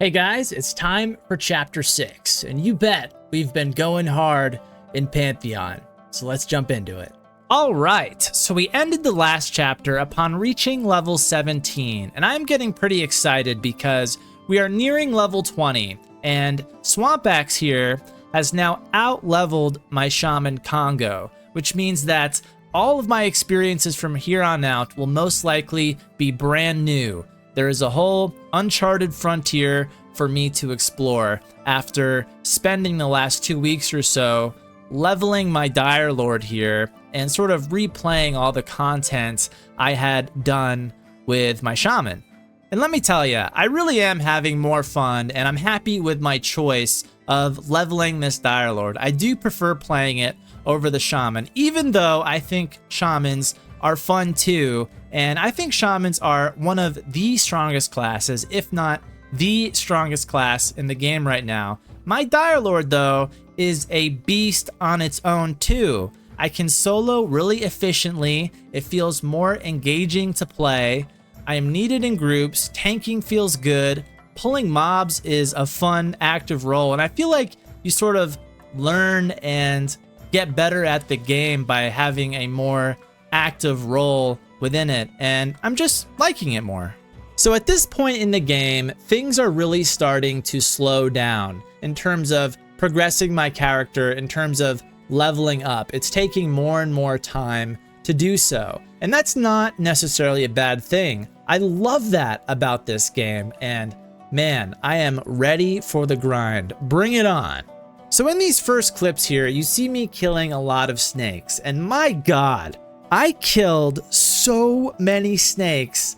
Hey guys, it's time for chapter 6, and you bet we've been going hard in Pantheon, so let's jump into it. Alright, so we ended the last chapter upon reaching level 17, and I'm getting pretty excited because we are nearing level 20, and Swamp Axe here has now out-leveled my Shaman Congo, which means that all of my experiences from here on out will most likely be brand new. There is a whole uncharted frontier for me to explore after spending the last 2 weeks or so leveling my Dire Lord here and sort of replaying all the content I had done with my Shaman. And let me tell you, I really am having more fun and I'm happy with my choice of leveling this Dire Lord. I do prefer playing it over the Shaman, even though I think Shamans are fun too. And I think Shamans are one of the strongest classes, if not the strongest class in the game right now. My Dire Lord, though, is a beast on its own too. I can solo really efficiently. It feels more engaging to play. I am needed in groups. Tanking feels good. Pulling mobs is a fun, active role. And I feel like you sort of learn and get better at the game by having a more active role within it, and I'm just liking it more. So at this point in the game, things are really starting to slow down in terms of progressing my character, in terms of leveling up. It's taking more and more time to do so, and that's not necessarily a bad thing. I love that about this game, and man, I am ready for the grind. Bring it on. So in these first clips here, you see me killing a lot of snakes, and my god, I killed so many snakes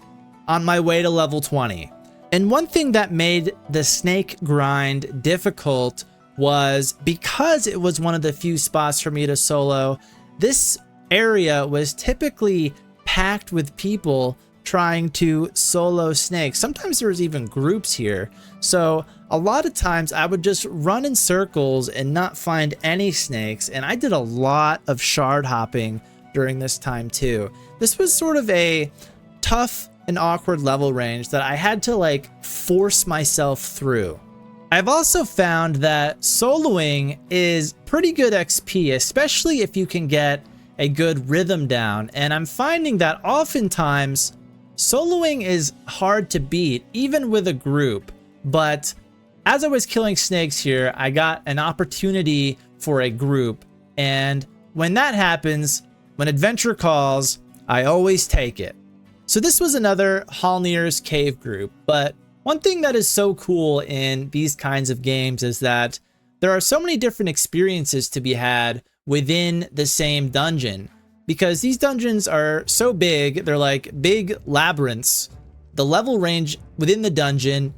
on my way to level 20. And one thing that made the snake grind difficult was because it was one of the few spots for me to solo, this area was typically packed with people trying to solo snakes. Sometimes there was even groups here. So a lot of times I would just run in circles and not find any snakes. And I did a lot of shard hopping during this time too. This was sort of a tough and awkward level range that I had to like force myself through. I've also found that soloing is pretty good XP, especially if you can get a good rhythm down. And I'm finding that oftentimes soloing is hard to beat, even with a group. But as I was killing snakes here, I got an opportunity for a group. And when that happens, when adventure calls, I always take it. So this was another Halnir's Cave group, but one thing that is so cool in these kinds of games is that there are so many different experiences to be had within the same dungeon, because these dungeons are so big, they're like big labyrinths. The level range within the dungeon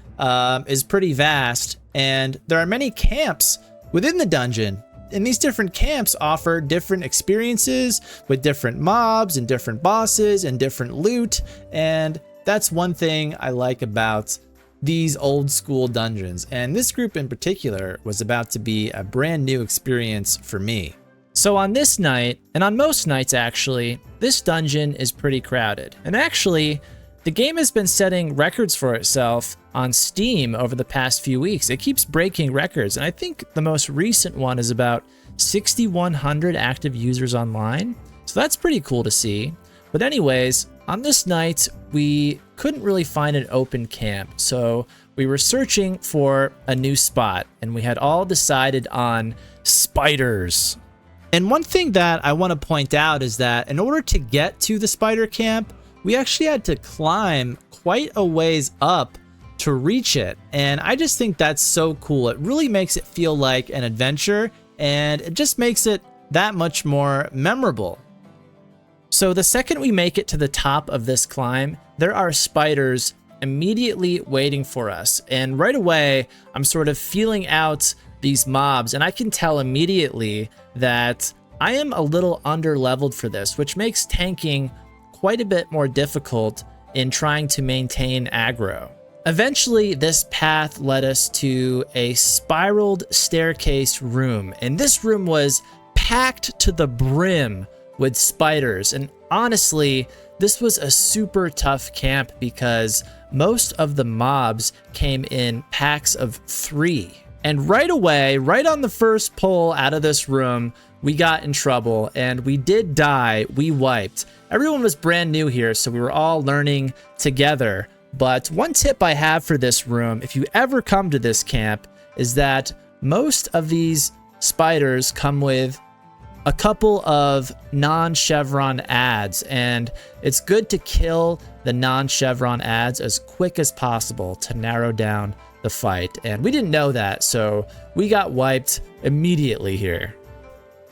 is pretty vast, and there are many camps within the dungeon. And these different camps offer different experiences with different mobs and different bosses and different loot. And that's one thing I like about these old school dungeons. And this group in particular was about to be a brand new experience for me. So on this night, and on most nights actually, this dungeon is pretty crowded. And actually, the game has been setting records for itself on Steam over the past few weeks. It keeps breaking records, and I think the most recent one is about 6,100 active users online. So that's pretty cool to see. But anyways, on this night, we couldn't really find an open camp, so we were searching for a new spot, and we had all decided on spiders. And one thing that I want to point out is that in order to get to the spider camp, we actually had to climb quite a ways up to reach it. And I just think that's so cool. It really makes it feel like an adventure, and it just makes it that much more memorable. So the second we make it to the top of this climb, there are spiders immediately waiting for us. And right away, I'm sort of feeling out these mobs, and I can tell immediately that I am a little under-leveled for this, which makes tanking quite a bit more difficult in trying to maintain aggro. Eventually, this path led us to a spiraled staircase room, and this room was packed to the brim with spiders. And honestly, this was a super tough camp because most of the mobs came in packs of 3. And right away, right on the first pull out of this room, we got in trouble and we did die. We wiped. Everyone was brand new here, so we were all learning together. But one tip I have for this room, if you ever come to this camp, is that most of these spiders come with a couple of non-chevron ads, and it's good to kill the non-chevron ads as quick as possible to narrow down the fight. And we didn't know that, so we got wiped immediately here.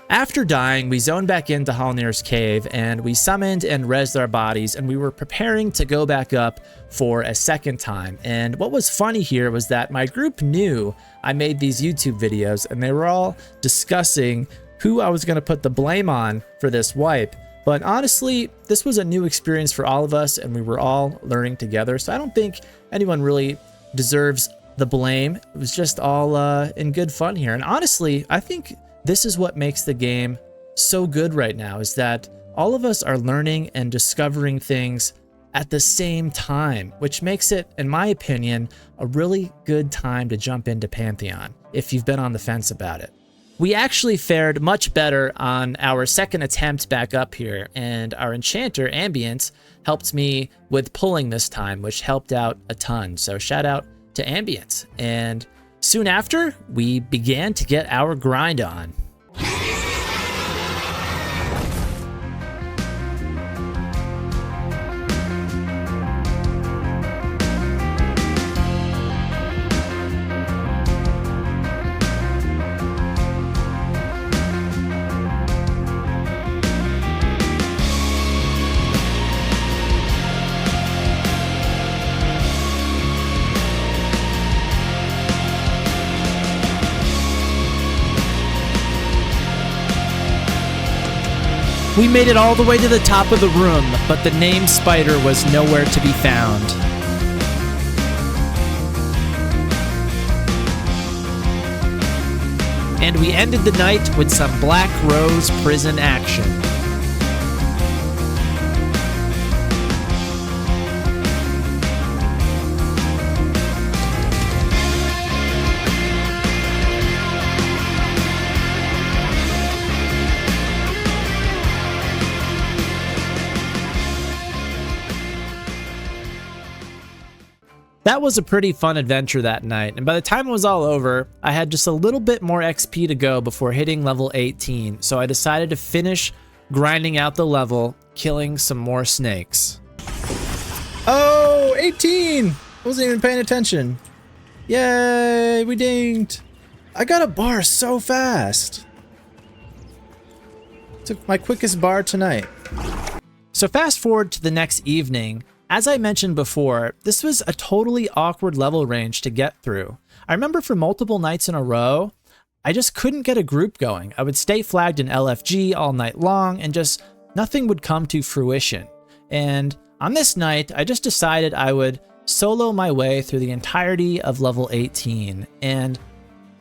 After dying, we zoned back into Halnir's cave and we summoned and rezzed our bodies, and we were preparing to go back up for a second time. And what was funny here was that my group knew I made these YouTube videos and they were all discussing who I was going to put the blame on for this wipe. But honestly, this was a new experience for all of us and we were all learning together. So I don't think anyone really deserves the blame. It was just all in good fun here. And honestly, I think this is what makes the game so good right now, is that all of us are learning and discovering things at the same time, which makes it, in my opinion, a really good time to jump into Pantheon if you've been on the fence about it. We actually fared much better on our second attempt back up here, and our enchanter, Ambient, helped me with pulling this time, which helped out a ton. So shout out to Ambient. And soon after, we began to get our grind on. We made it all the way to the top of the room, but the named spider was nowhere to be found. And we ended the night with some Black Rose prison action. That was a pretty fun adventure that night, and by the time it was all over, I had just a little bit more XP to go before hitting level 18, so I decided to finish grinding out the level, killing some more snakes. Oh, 18! I wasn't even paying attention. Yay, we dinged. I got a bar so fast. Took my quickest bar tonight. So fast forward to the next evening. As I mentioned before, this was a totally awkward level range to get through. I remember for multiple nights in a row, I just couldn't get a group going. I would stay flagged in LFG all night long and just nothing would come to fruition. And on this night, I just decided I would solo my way through the entirety of level 18. And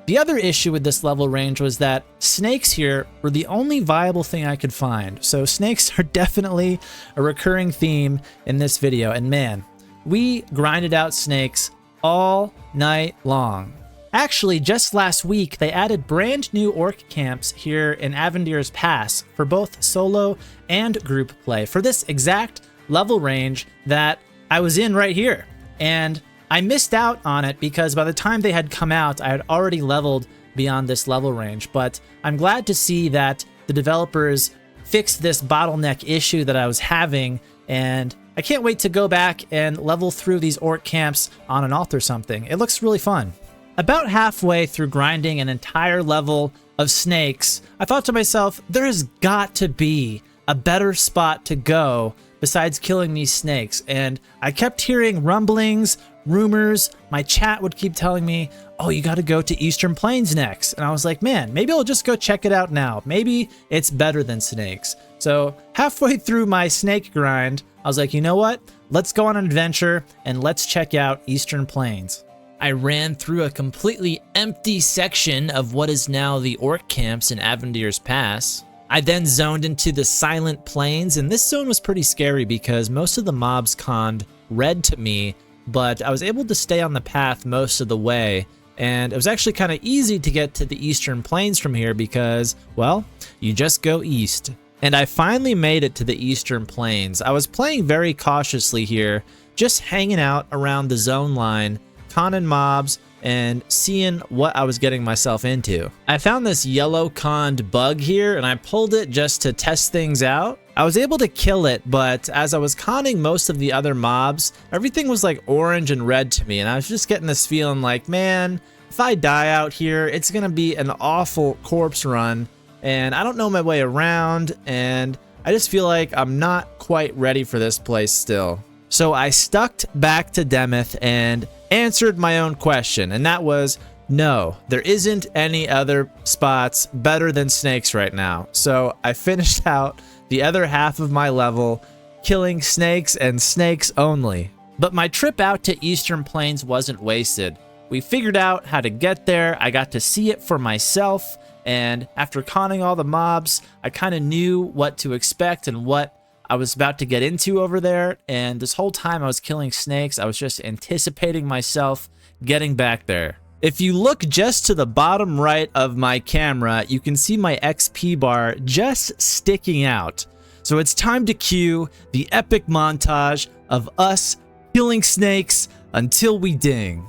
the other issue with this level range was that snakes here were the only viable thing I could find. So snakes are definitely a recurring theme in this video. And man, we grinded out snakes all night long. Actually, just last week, they added brand new orc camps here in Avendir's Pass for both solo and group play for this exact level range that I was in right here. And I missed out on it because by the time they had come out, I had already leveled beyond this level range. But I'm glad to see that the developers fixed this bottleneck issue that I was having, and I can't wait to go back and level through these orc camps on an alt or something. It looks really fun. About halfway through grinding an entire level of snakes, I thought to myself, there has got to be a better spot to go besides killing these snakes. And I kept hearing rumblings, rumors. My chat would keep telling me, oh, you got to go to Eastern Plains next. And I was like, man, maybe I'll just go check it out now. Maybe it's better than snakes. So halfway through my snake grind, I was like, you know what? Let's go on an adventure and let's check out Eastern Plains. I ran through a completely empty section of what is now the orc camps in Avendir's Pass. I then zoned into the Silent Plains, and this zone was pretty scary because most of the mobs conned red to me but I was able to stay on the path most of the way. And it was actually kind of easy to get to the Eastern Plains from here because, well, you just go east. And I finally made it to the Eastern Plains. I was playing very cautiously here, just hanging out around the zone line, conning mobs, and seeing what I was getting myself into. I found this yellow conned bug here, and I pulled it just to test things out. I was able to kill it, but as I was conning most of the other mobs, everything was like orange and red to me, and I was just getting this feeling like, man, if I die out here, it's gonna be an awful corpse run, and I don't know my way around, and I just feel like I'm not quite ready for this place still. So I stuck back to Demeth and answered my own question, and that was, no, there isn't any other spots better than snakes right now. So I finished out the other half of my level, killing snakes and snakes only. But my trip out to Eastern Plains wasn't wasted. We figured out how to get there, I got to see it for myself, and after conning all the mobs, I kind of knew what to expect and what I was about to get into over there, and this whole time I was killing snakes, I was just anticipating myself getting back there. If you look just to the bottom right of my camera, you can see my XP bar just sticking out. So it's time to cue the epic montage of us killing snakes until we ding.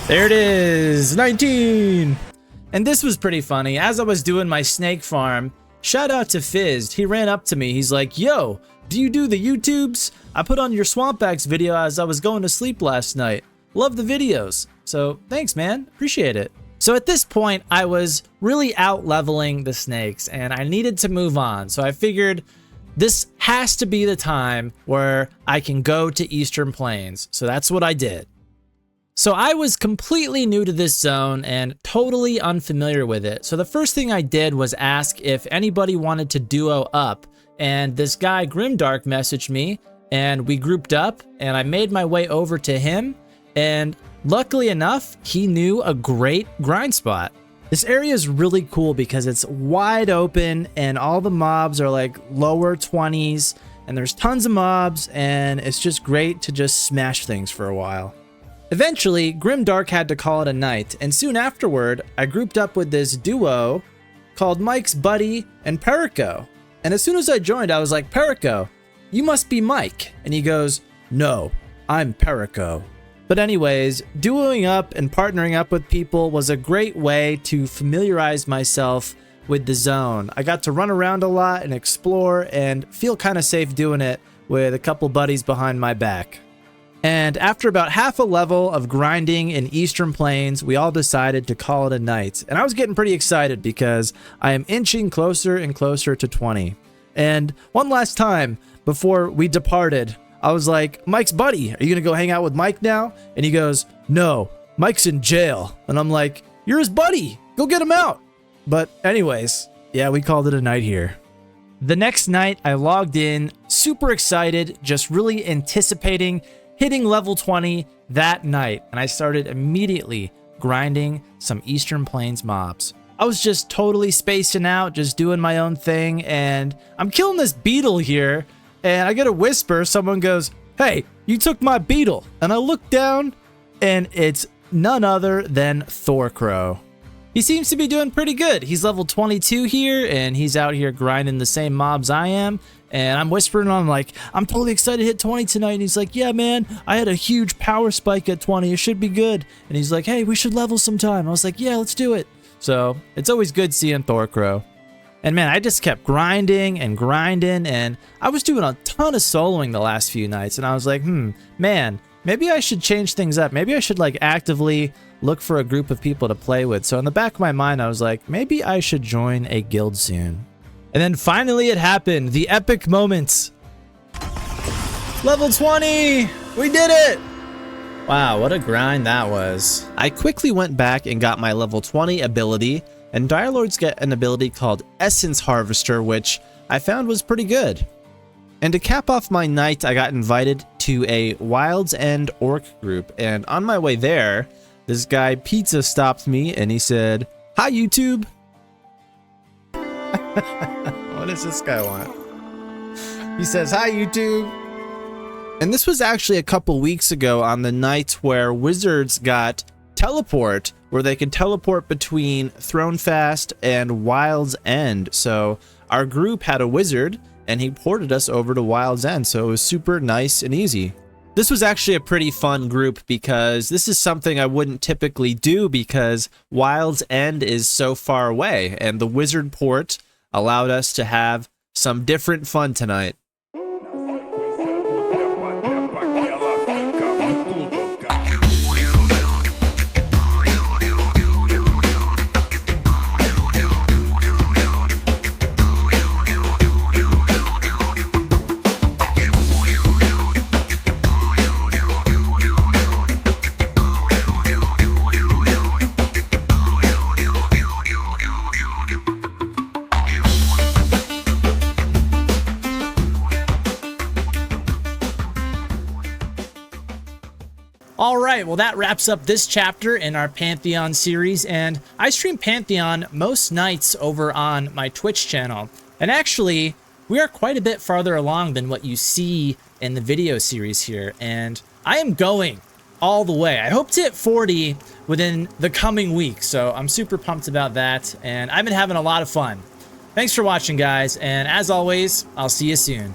There it is, 19! And this was pretty funny. As I was doing my snake farm, shout out to Fizz. He ran up to me. He's like, yo, do you do the YouTubes? I put on your Swamp Axe video as I was going to sleep last night. Love the videos. So thanks, man. Appreciate it. So at this point, I was really out leveling the snakes and I needed to move on. So I figured this has to be the time where I can go to Eastern Plains. So that's what I did. So I was completely new to this zone and totally unfamiliar with it. So the first thing I did was ask if anybody wanted to duo up, and this guy Grimdark messaged me and we grouped up and I made my way over to him, and luckily enough, he knew a great grind spot. This area is really cool because it's wide open and all the mobs are like lower 20s and there's tons of mobs and it's just great to just smash things for a while. Eventually, Grimdark had to call it a night, and soon afterward, I grouped up with this duo called Mike's Buddy and Perico. And as soon as I joined, I was like, Perico, you must be Mike. And he goes, no, I'm Perico. But anyways, duoing up and partnering up with people was a great way to familiarize myself with the zone. I got to run around a lot and explore and feel kind of safe doing it with a couple buddies behind my back. And after about half a level of grinding in Eastern Plains, we all decided to call it a night. And I was getting pretty excited because I am inching closer and closer to 20. And one last time before we departed, I was like, Mike's buddy, are you gonna go hang out with Mike now? And he goes, no, Mike's in jail. And I'm like, you're his buddy, go get him out. But anyways, yeah, we called it a night here. The next night I logged in, super excited, just really anticipating hitting level 20 that night, and I started immediately grinding some Eastern Plains mobs. I was just totally spacing out, just doing my own thing, and I'm killing this beetle here, and I get a whisper, someone goes, hey, you took my beetle, and I look down, and it's none other than Thorcrow. He seems to be doing pretty good. He's level 22 here, and he's out here grinding the same mobs I am. And I'm whispering on him like, I'm totally excited to hit 20 tonight. And he's like, yeah, man, I had a huge power spike at 20. It should be good. And he's like, hey, we should level sometime. I was like, yeah, let's do it. So it's always good seeing Thorcrow. And man, I just kept grinding and grinding. And I was doing a ton of soloing the last few nights. And I was like, man, maybe I should change things up. Maybe I should like actively look for a group of people to play with. So in the back of my mind, I was like, maybe I should join a guild soon. And then finally it happened. The epic moment. Level 20! We did it! Wow, what a grind that was. I quickly went back and got my level 20 ability, and Dire Lords get an ability called Essence Harvester, which I found was pretty good. And to cap off my night, I got invited to a Wild's End orc group, and on my way there, this guy Pizza stopped me and he said, "Hi YouTube." What does this guy want? He says, "Hi YouTube." And this was actually a couple weeks ago on the night where wizards got teleport, where they could teleport between Thronefast and Wild's End. So our group had a wizard and he ported us over to Wild's End. So it was super nice and easy. This was actually a pretty fun group because this is something I wouldn't typically do because Wild's End is so far away, and the wizard port allowed us to have some different fun tonight. All right, well, that wraps up this chapter in our Pantheon series, and I stream Pantheon most nights over on my Twitch channel. And actually, we are quite a bit farther along than what you see in the video series here, and I am going all the way. I hope to hit 40 within the coming week, so I'm super pumped about that, and I've been having a lot of fun. Thanks for watching, guys, and as always, I'll see you soon.